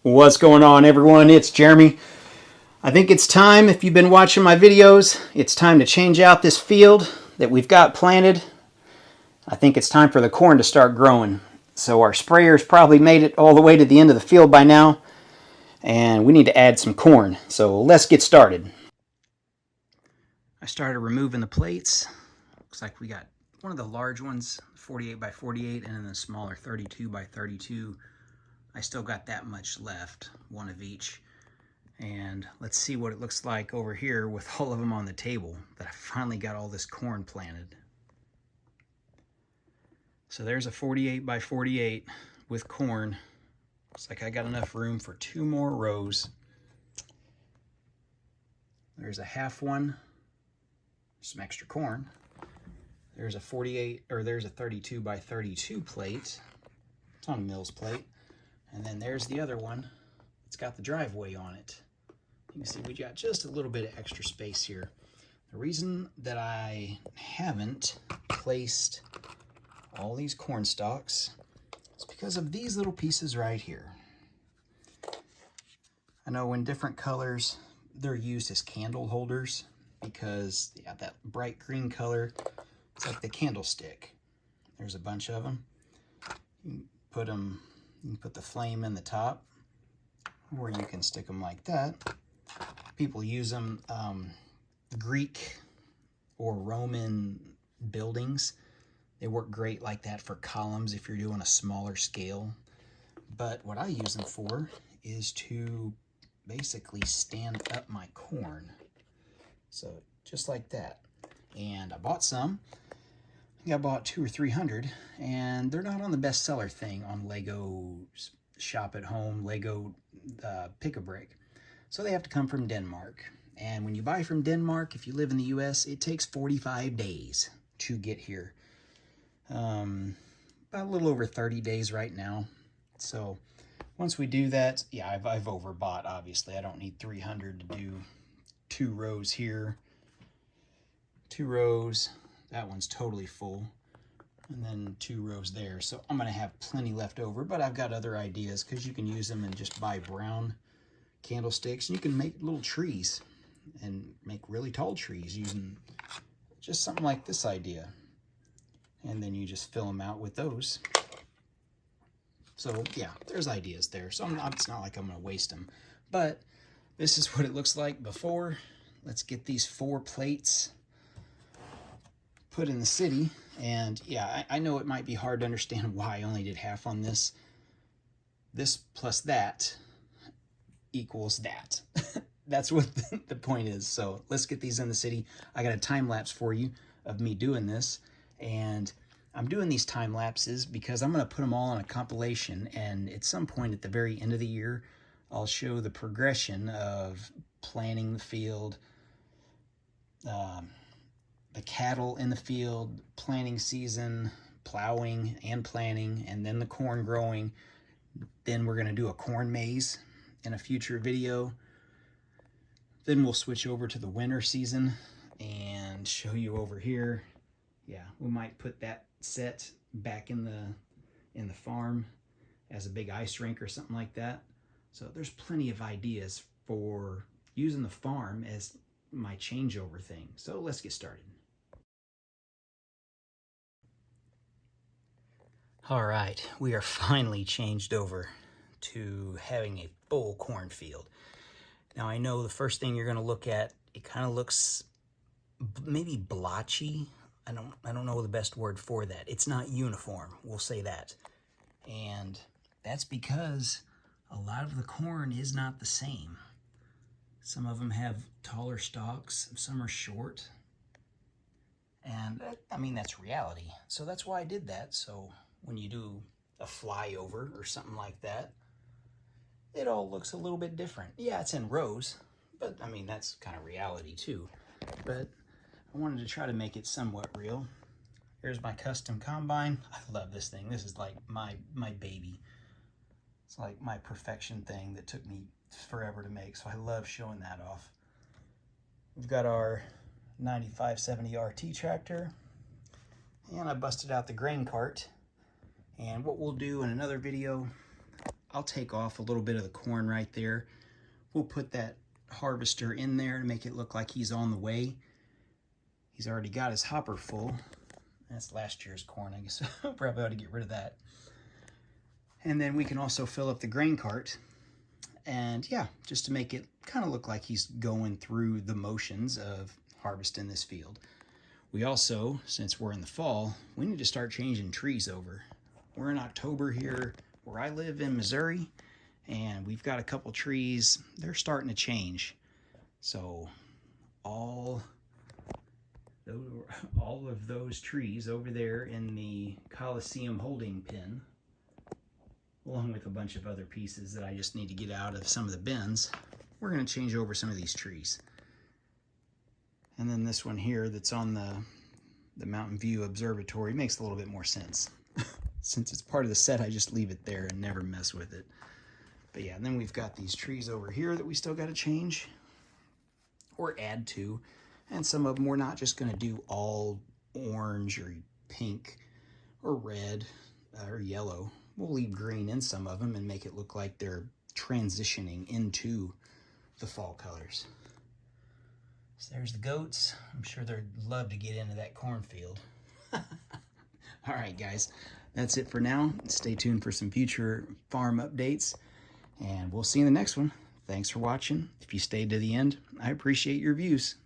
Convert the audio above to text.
What's going on, everyone? It's Jeremy. I think it's time, if you've been watching my videos, it's time to change out this field that we've got planted. I think it's time for the corn to start growing. So our sprayer's probably made it all the way to the end of the field by now, and we need to add some corn. So let's get started. I started removing the plates. Looks like we got one of the large ones, 48 by 48, and then the smaller 32 by 32. I still got that much left, one of each. And let's see what it looks like over here with all of them on the table, that I finally got all this corn planted. So there's a 48 by 48 with corn. Looks like I got enough room for 2 more rows. There's a half one, some extra corn. There's a 48, or there's a 32 by 32 plate. It's on a Mills plate. And then there's the other one. It's got the driveway on it. You can see we got just a little bit of extra space here. The reason that I haven't placed all these corn stalks is because of these little pieces right here. I know in different colors, they're used as candle holders because yeah, that bright green color, it's like the candlestick. There's a bunch of them. You can put the flame in the top, or you can stick them like that. People use them, Greek or Roman buildings. They work great like that for columns if you're doing a smaller scale. But what I use them for is to basically stand up my corn. So just like that. And I bought some. I think I bought 200 or 300, and they're not on the bestseller thing on Lego's Shop at Home, Lego Pick-a-Brick. So they have to come from Denmark. And when you buy from Denmark, if you live in the US, it takes 45 days to get here. About a little over 30 days right now. So once we do that, yeah, I've overbought, obviously. I don't need 300 to do 2 rows here. 2 rows. That one's totally full. And then 2 rows there. So I'm going to have plenty left over, but I've got other ideas because you can use them and just buy brown candlesticks. And you can make little trees and make really tall trees using just something like this idea. And then you just fill them out with those. So yeah, there's ideas there. So it's not like I'm going to waste them. But this is what it looks like before. Let's get these 4 plates put in the city. And yeah, I know it might be hard to understand why I only did half on this. This plus that equals that. That's what the point is. So let's get these in the city. I got a time lapse for you of me doing this. And I'm doing these time lapses because I'm going to put them all on a compilation. And at some point at the very end of the year, I'll show the progression of planting the field, the cattle in the field, planting season, plowing and planting, and then the corn growing. Then we're going to do a corn maze in a future video. Then we'll switch over to the winter season and show you over here. Yeah, we might put that set back in the farm as a big ice rink or something like that. So there's plenty of ideas for using the farm as my changeover thing. So let's get started. All right, we are finally changed over to having a full cornfield. Now I know the first thing you're going to look at, it kind of looks maybe blotchy. I don't know the best word for that. It's not uniform, we'll say that. And that's because a lot of the corn is not the same. Some of them have taller stalks, some are short. And I mean, that's reality. So that's why I did that. So when you do a flyover or something like that, it all looks a little bit different. Yeah, it's in rows, but I mean, that's kind of reality too. But I wanted to try to make it somewhat real. Here's my custom combine. I love this thing. This is like my baby. It's like my perfection thing that took me forever to make, so I love showing that off. We've got our 9570 RT tractor, and I busted out the grain cart. And what we'll do in another video I'll take off a little bit of the corn right there. We'll put that harvester in there to make it look like he's on the way. He's already got his hopper full. That's last year's corn, I guess. Probably ought to get rid of that. And then we can also fill up the grain cart. And yeah, just to make it kind of look like he's going through the motions of harvesting this field. We also, since we're in the fall, we need to start changing trees over. We're in October here where I live in Missouri, and we've got a couple trees. They're starting to change. So all of those trees over there in the Coliseum holding pen, along with a bunch of other pieces that I just need to get out of some of the bins, we're going to change over some of these trees. And then this one here that's on the Mountain View Observatory makes a little bit more sense. Since it's part of the set, I just leave it there and never mess with it. But yeah, and then we've got these trees over here that we still got to change or add to. And some of them we're not just going to do all orange or pink or red or yellow. We'll leave green in some of them and make it look like they're transitioning into the fall colors. So there's the goats. I'm sure they'd love to get into that cornfield. All right, guys, that's it for now. Stay tuned for some future farm updates, and we'll see you in the next one. Thanks for watching. If you stayed to the end, I appreciate your views.